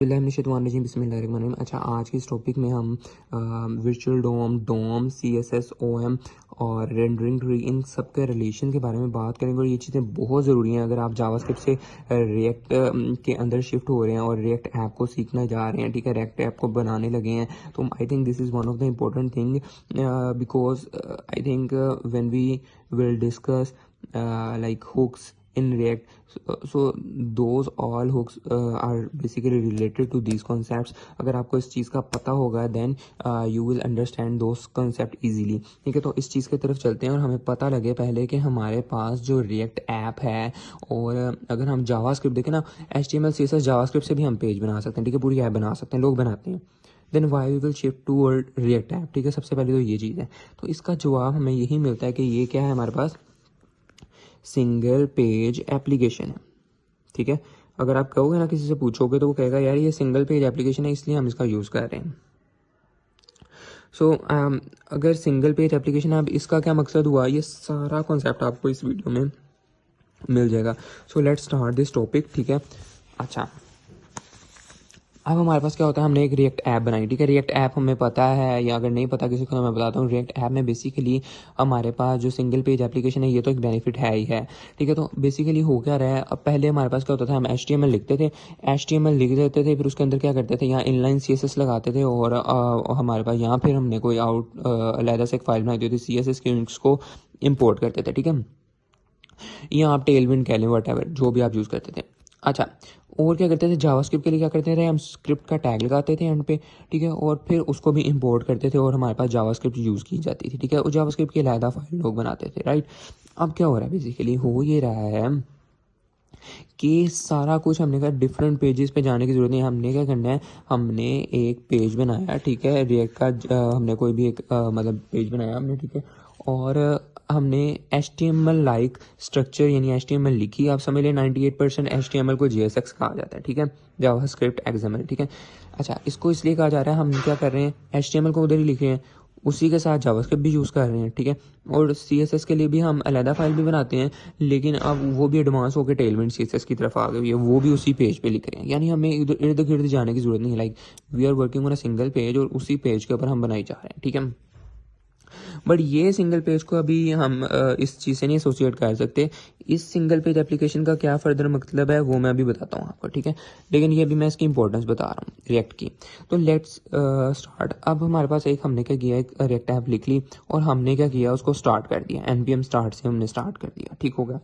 बिस्मिल्लाहिर्रहमानिर्रहीम। अच्छा, आज की इस टॉपिक में हम वर्चुअल डोम, CSS, OM और रेंडरिंग ट्री इन सब के रिलेशन के बारे में बात करेंगे। और ये चीज़ें बहुत ज़रूरी हैं अगर आप जावास्क्रिप्ट से रिएक्ट के अंदर शिफ्ट हो रहे हैं और रिएक्ट ऐप को सीखना जा रहे हैं, ठीक है, रिएक्ट ऐप को बनाने लगे हैं। तो I think this is one of the important thing because I think when we will discuss like hooks in React, so those all hooks are basically related to these concepts. अगर आपको इस चीज़ का पता होगा then you will understand those concept easily, ठीक है। तो इस चीज़ की तरफ चलते हैं और हमें पता लगे पहले कि हमारे पास जो React ऐप है, और अगर हम जावास्क्रिप्ट देखें ना, HTML CSS जावास्क्रिप्ट से भी हम पेज बना सकते हैं, ठीक है, पूरी ऐप बना सकते हैं, लोग बनाते हैं। Then why we will shift to React app, ठीक है। सबसे पहले तो ये चीज़ है, तो इसका जवाब हमें यही मिलता है कि ये क्या है, हमारे पास सिंगल पेज एप्लीकेशन है, ठीक है। अगर आप कहोगे ना, किसी से पूछोगे तो वो कहेगा यार ये सिंगल पेज एप्लीकेशन है इसलिए हम इसका यूज़ कर रहे हैं। सो अगर सिंगल पेज एप्लीकेशन है, अब इसका क्या मकसद हुआ, ये सारा कॉन्सेप्ट आपको इस वीडियो में मिल जाएगा। So let's start this topic, ठीक है। अच्छा, अब हमारे पास क्या होता है, हमने एक रिएक्ट ऐप बनाई, ठीक है। रिएक्ट ऐप हमें पता है, या अगर नहीं पता किसी को तो मैं बताता हूँ। रिएक्ट ऐप में बेसिकली हमारे पास जो सिंगल पेज एप्लीकेशन है, ये तो एक बेनिफिट है ही है, ठीक है। तो बेसिकली हो क्या रहा है, अब पहले हमारे पास क्या होता था, हम HTML लिखते थे, HTML लिख देते थे, फिर उसके अंदर क्या करते थे, यहाँ इनलाइन CSS लगाते थे, और हमारे पास यहाँ फिर हमने कोई अलहदा से एक फाइल बनाई होती थी CSS की, उसको इम्पोर्ट करते थे, ठीक है। या आप टेलविंड कह लें, वट जो भी आप यूज़ करते थे। अच्छा, और क्या करते थे, जावास्क्रिप्ट के लिए क्या करते थे, हम स्क्रिप्ट का टैग लगाते थे एंड पे, ठीक है, और फिर उसको भी इंपोर्ट करते थे और हमारे पास जावास्क्रिप्ट यूज़ की जाती थी, ठीक है। और जावास्क्रिप्ट की अलहदा फाइल लोग बनाते थे, राइट। अब क्या हो रहा है, बेसिकली हो ये रहा है कि सारा कुछ हमने कहा डिफरेंट पेजेस पे जाने की ज़रूरत नहीं है। हमने क्या करना है, हमने एक पेज बनाया, ठीक है, रिएक्ट का हमने कोई भी एक मतलब पेज बनाया हमने, ठीक है, और हमने HTML लाइक स्ट्रक्चर यानी HTML लिखी। आप समझ लें 98% HTML को JSX कहा जाता है, ठीक है, जावास्क्रिप्ट XML, ठीक है। अच्छा, इसको इसलिए कहा जा रहा है, हम क्या कर रहे हैं, HTML को उधर ही लिख रहे हैं, उसी के साथ जावास्क्रिप्ट भी यूज़ कर रहे हैं, ठीक है। और CSS के लिए भी हम अलहदा फाइल भी बनाते हैं, लेकिन अब वो भी एडवांस होकर टेलविंड CSS की तरफ आ गई है, वो भी उसी पेज पे लिख रहे हैं। यानी हमें इधर इर्द गिर्द जाने की ज़रूरत नहीं है, like we are working on a single page, और उसी पेज के ऊपर हम बनाई जा रहे हैं, ठीक है। बट ये सिंगल पेज को अभी हम इस चीज़ से नहीं एसोसिएट कर सकते। इस सिंगल पेज एप्लीकेशन का क्या फर्दर मतलब है वो मैं अभी बताता हूँ आपको, ठीक है। लेकिन ये अभी मैं इसकी इंपॉर्टेंस बता रहा हूँ रिएक्ट की। तो लेट्स स्टार्ट। अब हमारे पास एक हमने क्या किया, एक रिएक्ट ऐप लिख ली और हमने क्या किया, उसको स्टार्ट कर दिया, NPM स्टार्ट से हमने स्टार्ट कर दिया, ठीक हो गया।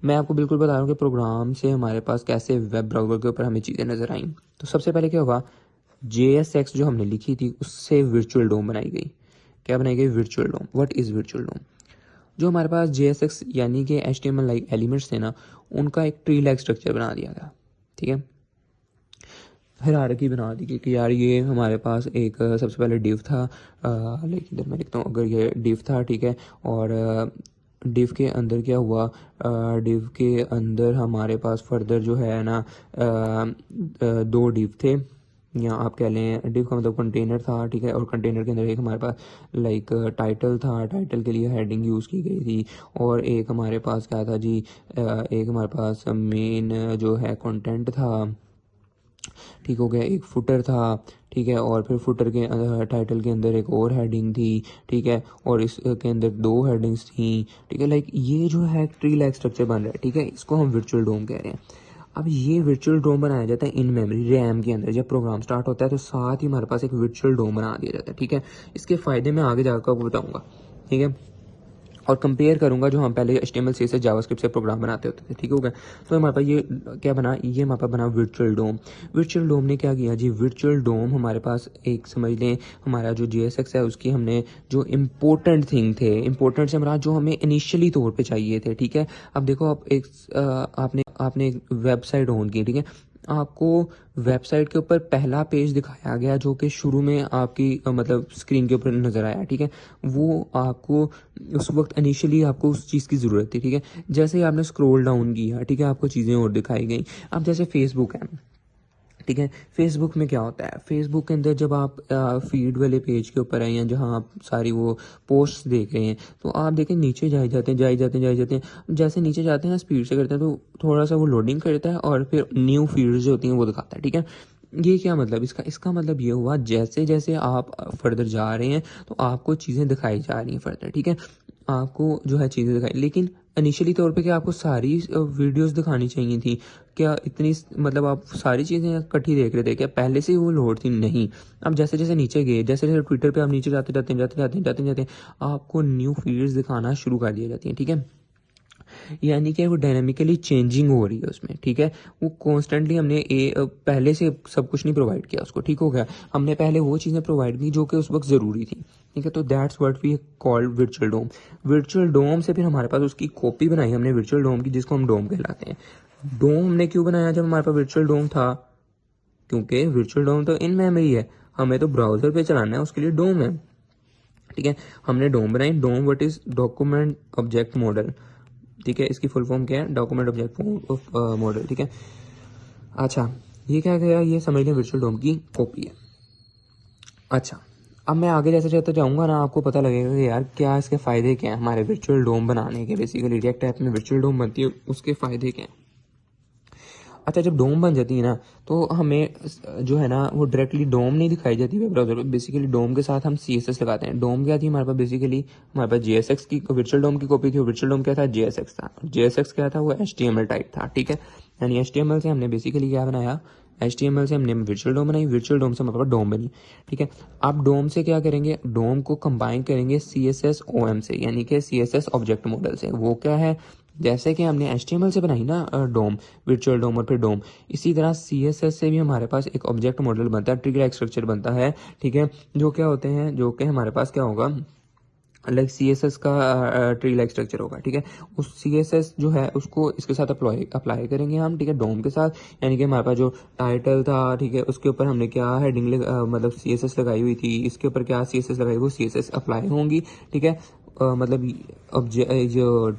मैं आपको बिल्कुल बता रहा हूँ कि प्रोग्राम से हमारे पास कैसे वेब ब्राउज़र के ऊपर हमें चीज़ें नज़र आई। तो सबसे पहले क्या हुआ, JSX जो हमने लिखी थी उससे वर्चुअल डोम बनाई गई। क्या बनाई गई, virtual DOM. What is virtual DOM, जो हमारे पास JSX यानी कि HTML लाइक एलिमेंट्स थे ना, उनका एक ट्री लाइक स्ट्रक्चर बना दिया गया, ठीक है। हायरार्की बना दी कि यार ये हमारे पास एक सबसे पहले डिव था, लाइक इधर मैं लिखता हूँ, अगर ये डिव था, ठीक है, और डिव के अंदर क्या हुआ, डिव के अंदर हमारे पास फर्दर जो है ना दो डिव थे, या आप कह लें डिव का मतलब कंटेनर था, ठीक है। और कंटेनर के अंदर एक हमारे पास लाइक टाइटल था, टाइटल के लिए हेडिंग यूज़ की गई थी, और एक हमारे पास क्या था जी, एक हमारे पास मेन जो है कंटेंट था, ठीक हो गया, एक फुटर था, ठीक है, और फिर फुटर के टाइटल के अंदर एक और हेडिंग थी, ठीक है, और इसके अंदर दो हेडिंग्स थी, ठीक है। लाइक ये जो है ट्री लाइक स्ट्रक्चर बन रहा है, ठीक है, इसको हम वर्चुअल डोम कह रहे हैं। अब ये वर्चुअल डोम बनाया जाता है इन मेमोरी रैम के अंदर। जब प्रोग्राम स्टार्ट होता है तो साथ ही हमारे पास एक वर्चुअल डोम बना दिया जाता है, ठीक है। इसके फ़ायदे मैं आगे जाकर आपको बताऊंगा, ठीक है, और कंपेयर करूंगा जो हम पहले HTML CSS जावास्क्रिप्ट से प्रोग्राम बनाते होते थे, ठीक हो गया। तो हमारे पास ये क्या बना, ये हमारे पास बना वर्चुअल डोम। वर्चुअल डोम ने क्या किया जी, वर्चुअल डोम हमारे पास एक समझ लें, हमारा जो JSX है उसकी हमने जो इम्पोर्टेंट थिंग थे, इम्पोर्टेंट से हमारा जो हमें इनिशियली तौर पे चाहिए थे, ठीक है। अब देखो, आप एक आपने एक वेबसाइट ऑन की, ठीक है, आपको वेबसाइट के ऊपर पहला पेज दिखाया गया जो कि शुरू में आपकी मतलब स्क्रीन के ऊपर नज़र आया, ठीक है। वो आपको उस वक्त इनिशियली आपको उस चीज़ की ज़रूरत थी, ठीक है। जैसे ही आपने स्क्रॉल डाउन किया, ठीक है, आपको चीज़ें और दिखाई गई। अब जैसे फेसबुक है, ठीक है, फेसबुक में क्या होता है, फेसबुक के अंदर जब आप फीड वाले पेज के ऊपर आए हैं जहाँ आप सारी वो पोस्ट देख रहे हैं, तो आप देखें नीचे जाए जाते हैं, जैसे नीचे जाते हैं स्पीड से करते हैं तो थोड़ा सा वो लोडिंग करता है और फिर न्यू फीड्स जो होती हैं वो दिखाता है, ठीक है। ये क्या मतलब इसका मतलब ये हुआ जैसे जैसे आप फर्दर जा रहे हैं तो आपको चीज़ें दिखाई जा रही हैं फर्दर, ठीक है, आपको जो है चीज़ें दिखाई, लेकिन इनिशियली तौर पे क्या आपको सारी वीडियोस दिखानी चाहिए थी क्या? इतनी मतलब आप सारी चीज़ें इकट्ठी देख रहे थे क्या? पहले से ही वो लोड थी? नहीं। अब जैसे जैसे नीचे गए, जैसे जैसे ट्विटर पे आप नीचे जाते आपको न्यू फीड्स दिखाना शुरू कर दिया जाती हैं, ठीक है, यानी कि वो डायनामिकली चेंजिंग हो रही है उसमें, ठीक है, वो कॉन्स्टेंटली हमने पहले से सब कुछ नहीं प्रोवाइड किया उसको, ठीक हो गया, हमने पहले वो चीज़ें प्रोवाइड की जो कि उस वक्त ज़रूरी थी, ठीक है, तो that's what we called virtual DOM. Virtual DOM से फिर हमारे पास उसकी कॉपी बनाई हमने वर्चुअल डोम की, जिसको हम डोम कहलाते हैं। डोम हमने क्यों बनाया जब हमारे पास वर्चुअल डोम था? क्योंकि वर्चुअल डोम तो इन मेमोरी है, हमें तो ब्राउजर पे चलाना है, उसके लिए डोम है, ठीक है, हमने डोम बनाई। DOM what is document object model, ठीक है, इसकी फुल फॉर्म क्या है? डॉक्यूमेंट ऑब्जेक्ट मॉडल, ठीक है। अच्छा, ये क्या गया, ये समझ लें वर्चुअल डोम की कॉपी है। अच्छा, अब मैं आगे जैसे जैसे जाऊंगा ना, आपको पता लगेगा कि यार क्या इसके फ़ायदे क्या हैं हमारे वर्चुअल डोम बनाने के। बेसिकली रिएक्ट ऐप में वर्चुअल डोम बनती है, उसके फ़ायदे क्या हैं। अच्छा, जब डोम बन जाती है ना तो हमें जो है ना वो डायरेक्टली डोम नहीं दिखाई जाती वेब ब्राउज़र पे। बेसिकली डोम के साथ हम CSS लगाते हैं। डोम क्या थी हमारे पास? बेसिकली हमारे पास JSX की वर्चुअल डोम की कॉपी थी। वर्चुअल डोम क्या था? JSX था। JSX क्या था? वो HTML टाइप था, ठीक है, यानी HTML से हमने बेसिकली क्या बनाया? HTML से हमने वर्चुअल डोम बनाई, वर्चुअल डोम से हमारे पास डोम बनी, ठीक है। आप डोम से क्या करेंगे? डोम को कंबाइन करेंगे CSS OM से, यानी कि CSS ऑब्जेक्ट मॉडल से। वो क्या है? जैसे कि हमने HTML से बनाई ना डोम, वर्चुअल डोम और फिर डोम, इसी तरह CSS से भी हमारे पास एक ऑब्जेक्ट मॉडल बनता है, ट्री लाइक स्ट्रक्चर बनता है, ठीक है, जो क्या होते हैं, जो कि हमारे पास क्या होगा, लाइक CSS का ट्री लाइक स्ट्रक्चर होगा, ठीक है। उस CSS जो है उसको इसके साथ अप्लाई करेंगे हम, ठीक है, डोम के साथ, यानी कि हमारे पास जो टाइटल था, ठीक है, उसके ऊपर हमने क्या हेडिंग मतलब CSS लगाई हुई थी, इसके ऊपर क्या CSS लगाई, वो CSS अप्लाई होंगी, ठीक है। मतलब अब जो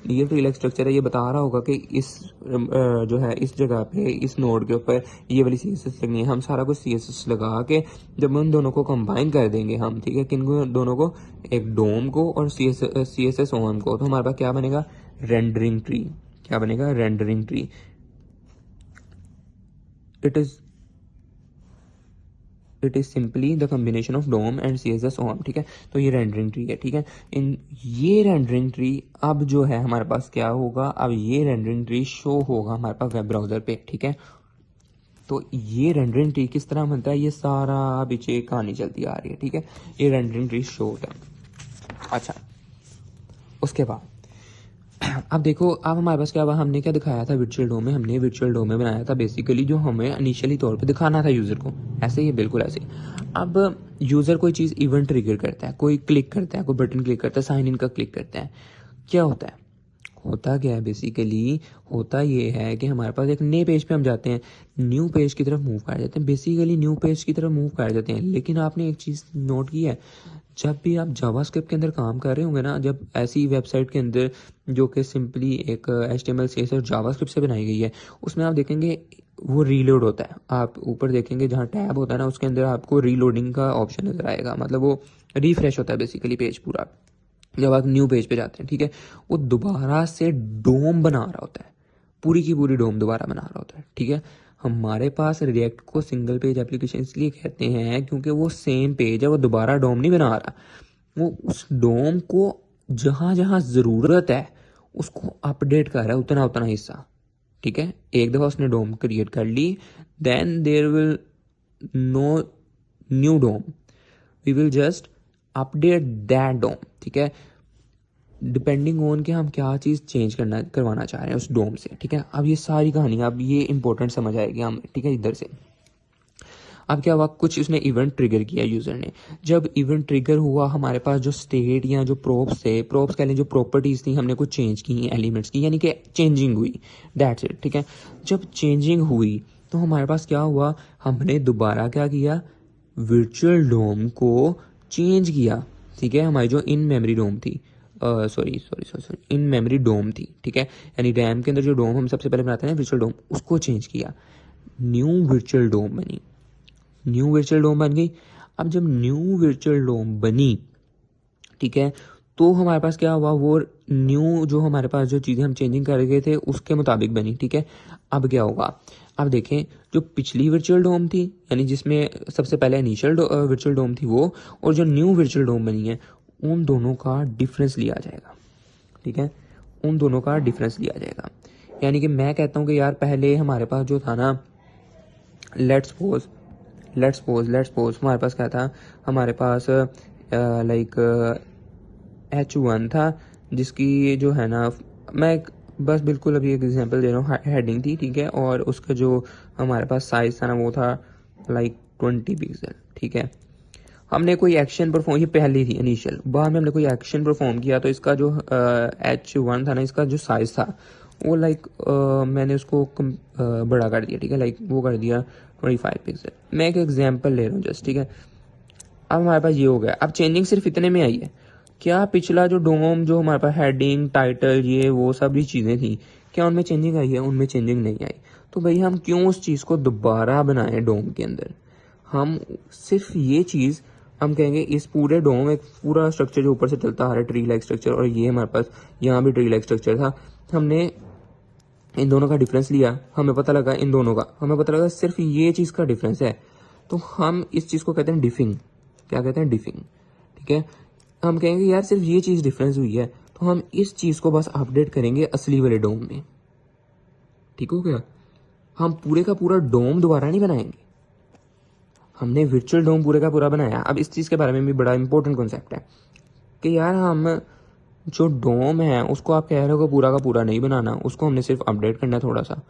ये ट्री लाइक स्ट्रक्चर है ये बता रहा होगा कि इस जो है इस जगह पे इस नोड के ऊपर ये वाली CSS लगनी है। हम सारा कुछ CSS लगा के जब उन दोनों को कंबाइन कर देंगे हम, ठीक है, किन को? दोनों को, एक डोम को और CSS OM को, तो हमारे पास क्या बनेगा? Rendering tree. क्या बनेगा? Rendering tree. It is simply the combination of DOM and CSS OM, ठीक है, तो ये रेंडरिंग ट्री है, ठीक है। इन ये रेंडरिंग ट्री अब जो है हमारे पास क्या होगा? अब ये रेंडरिंग ट्री शो होगा हमारे पास वेब ब्राउजर पे, ठीक है। तो ये रेंडरिंग ट्री किस तरह बनता है, ये सारा पीछे कहानी चलती आ रही है, ठीक है, ये रेंडरिंग ट्री शो होता है। अच्छा, उसके बाद अब देखो, अब हमारे पास क्या हुआ, हमने क्या दिखाया था वर्चुअल डोम में? हमने वर्चुअल डोम में बनाया था बेसिकली जो हमें इनिशियली तौर पे दिखाना था यूज़र को, ऐसे ही, बिल्कुल ऐसे। अब यूज़र कोई चीज़ इवेंट ट्रिगर करता है, कोई क्लिक करता है, कोई बटन क्लिक करता है, साइन इन का क्लिक करता है, क्या होता है? होता क्या है बेसिकली? होता ये है कि हमारे पास एक नए पेज पे हम जाते हैं, न्यू पेज की तरफ मूव कर जाते हैं, बेसिकली न्यू पेज की तरफ मूव कर जाते हैं। लेकिन आपने एक चीज़ नोट की है, जब भी आप जावास्क्रिप्ट के अंदर काम कर रहे होंगे ना, जब ऐसी वेबसाइट के अंदर जो कि सिंपली एक HTML CSS और जावास्क्रिप्ट से बनाई गई है, उसमें आप देखेंगे वो रीलोड होता है। आप ऊपर देखेंगे जहाँ टैब होता है ना, उसके अंदर आपको रीलोडिंग का ऑप्शन नजर आएगा, मतलब वो रिफ्रेश होता है बेसिकली पेज पूरा, जब आप न्यू पेज पे जाते हैं, ठीक है। वो दोबारा से डोम बना रहा होता है, पूरी की पूरी डोम दोबारा बना रहा होता है, ठीक है। हमारे पास रिएक्ट को सिंगल पेज एप्लीकेशन इसलिए कहते हैं क्योंकि वो सेम पेज है, वो दोबारा डोम नहीं बना रहा, वो उस डोम को जहां जहां ज़रूरत है उसको अपडेट कर रहा है, उतना उतना हिस्सा, ठीक है। एक दफ़ा उसने डोम क्रिएट कर ली, then there will no new DOM, we will just update that DOM, ठीक है, डिपेंडिंग ऑन कि हम क्या चीज़ चेंज करवाना चाह रहे हैं उस डोम से, ठीक है। अब ये सारी कहानी, अब ये इंपॉर्टेंट समझ आएगी हम, ठीक है, इधर से। अब क्या हुआ, कुछ उसने इवेंट ट्रिगर किया यूज़र ने, जब इवेंट ट्रिगर हुआ हमारे पास जो स्टेट या जो प्रोप्स थे, प्रोप्स कह लें, जो प्रॉपर्टीज़ थी, हमने कुछ चेंज की एलिमेंट्स की, यानी कि चेंजिंग हुई, दैट्स इट, ठीक है। जब चेंजिंग हुई तो हमारे पास क्या हुआ, हमने दोबारा क्या किया, वर्चुअल डोम को चेंज किया, ठीक है। हमारी जो इन मेमोरी डोम थी, सॉरी इन मेमोरी डोम थी, ठीक है, यानी रैम के अंदर जो डोम हम सबसे पहले बनाते हैं वर्चुअल डोम, उसको चेंज किया, न्यू वर्चुअल डोम बनी, न्यू वर्चुअल डोम बन गई। अब जब न्यू वर्चुअल डोम बनी, ठीक है, तो हमारे पास क्या हुआ, वो न्यू जो हमारे पास जो चीज़ें हम चेंजिंग कर गए थे उसके मुताबिक बनी, ठीक है। अब क्या होगा, अब देखें जो पिछली वर्चुअल डोम थी, यानी जिसमें सबसे पहले इनिशियल वर्चुअल डोम थी वो, और जो न्यू वर्चुअल डोम बनी है, उन दोनों का डिफरेंस लिया जाएगा। ठीक है, उन दोनों का डिफरेंस लिया जाएगा। यानी कि मैं कहता हूँ कि यार पहले हमारे पास जो था ना, लेट्स सपोज हमारे पास क्या था, हमारे पास लाइक H1 था, जिसकी जो है ना, मैं बस बिल्कुल अभी एक एग्जांपल दे रहा हूँ, हेडिंग थी, ठीक है, और उसका जो हमारे पास साइज था ना वो था लाइक 20 पिक्सल। ठीक है, हमने कोई एक्शन परफॉर्म, ये पहली थी इनिशियल, बाद में हमने कोई एक्शन परफॉर्म किया तो इसका जो H1 था ना, इसका जो साइज था वो लाइक मैंने उसको बड़ा कर दिया। ठीक है, लाइक वो कर दिया 25 पिक्सल। मैं एक एग्जांपल ले रहा हूँ जस्ट। ठीक है, अब हमारे पास ये हो गया। अब चेंजिंग सिर्फ इतने में आई है, क्या पिछला जो डोम, जो हमारे पास हेडिंग, टाइटल, ये वो सभी चीज़ें थी, क्या उनमें चेंजिंग आई है? उनमें चेंजिंग नहीं आई। तो भाई हम क्यों उस चीज़ को दोबारा बनाएं डोम के अंदर? हम सिर्फ ये चीज़ हम कहेंगे, इस पूरे डोम, एक पूरा स्ट्रक्चर जो ऊपर से चलता आ रहा है, ट्री लाइक स्ट्रक्चर, और ये हमारे पास यहाँ भी ट्री लाइक स्ट्रक्चर था, हमने इन दोनों का डिफरेंस लिया, हमें पता लगा इन दोनों का, हमें पता लगा सिर्फ ये चीज़ का डिफरेंस है, तो हम इस चीज़ को कहते हैं डिफिंग। क्या कहते हैं? डिफिंग। ठीक है, हम कहेंगे यार सिर्फ ये चीज़ डिफरेंस हुई है, तो हम इस चीज़ को बस अपडेट करेंगे असली वाले डोम में। ठीक हो गया? हम पूरे का पूरा डोम दोबारा नहीं बनाएंगे, हमने वर्चुअल डोम पूरे का पूरा बनाया। अब इस चीज़ के बारे में भी बड़ा इंपॉर्टेंट कॉन्सेप्ट है कि यार हम जो डोम है उसको आप कह रहे हो कि पूरा का पूरा नहीं बनाना, उसको हमने सिर्फ अपडेट करना है थोड़ा सा,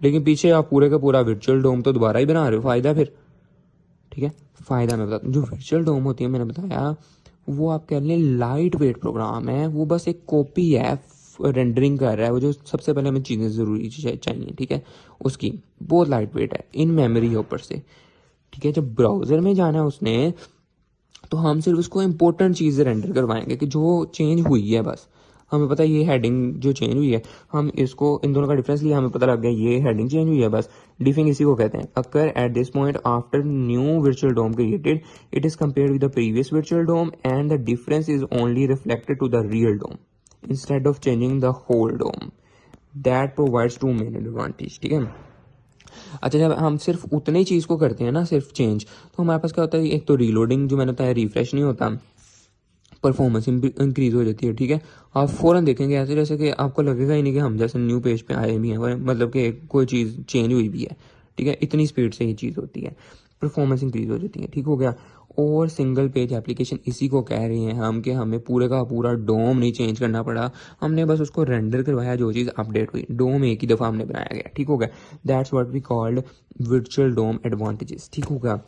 लेकिन पीछे आप पूरे का पूरा वर्चुअल डोम तो दोबारा ही बना रहे हो। फ़ायदा फिर? ठीक है, फ़ायदा मैं बताता हूँ। जो वर्चुअल डोम होती है, मैंने बताया, वो आप कह लें लाइट वेट प्रोग्राम है, वो बस एक कॉपी है, रेंडरिंग कर रहा है, वो जो सबसे पहले हमें चीज़ें ज़रूरी चाहिए, ठीक है, उसकी बहुत लाइट वेट है, इन मेमोरी है ऊपर से। ठीक है, जब ब्राउज़र में जाना है उसने, तो हम सिर्फ उसको इंपॉर्टेंट चीज़ें रेंडर करवाएंगे कि जो चेंज हुई है, बस हमें पता है ये हेडिंग जो चेंज हुई है, हम इसको, इन दोनों का डिफरेंस लिया, हमें पता लग गया ये हेडिंग चेंज हुई है, बस। डिफिंग इसी को कहते हैं। Occur at this point after new virtual DOM created, it is compared with the previous virtual DOM and the difference is only reflected to the real DOM instead of changing the whole DOM. That provides two main advantage. ठीक है, अच्छा, जब हम सिर्फ उतनी चीज़ को करते हैं ना, सिर्फ चेंज, तो हमारे पास क्या होता है, एक तो रीलोडिंग जो मैंने बताया, रिफ्रेश नहीं होता, परफॉर्मेंस इंक्रीज हो जाती है। ठीक है, आप फ़ौरन देखेंगे ऐसे जैसे कि आपको लगेगा ही नहीं कि हम जैसे न्यू पेज पे आए भी हैं, मतलब कि कोई चीज़ चेंज हुई भी है। ठीक है, इतनी स्पीड से ये चीज़ होती है, परफॉर्मेंस इंक्रीज हो जाती है। ठीक हो गया। और सिंगल पेज एप्लीकेशन, इसी को कह रहे हैं हम कि हमें पूरे का पूरा डोम नहीं चेंज करना पड़ा, हमने बस उसको रेंडर करवाया, जो चीज़ अपडेट हुई, डोम एक ही दफ़ा हमने बनाया गया। ठीक हो गया, that's what we called virtual DOM advantages. ठीक हो गया।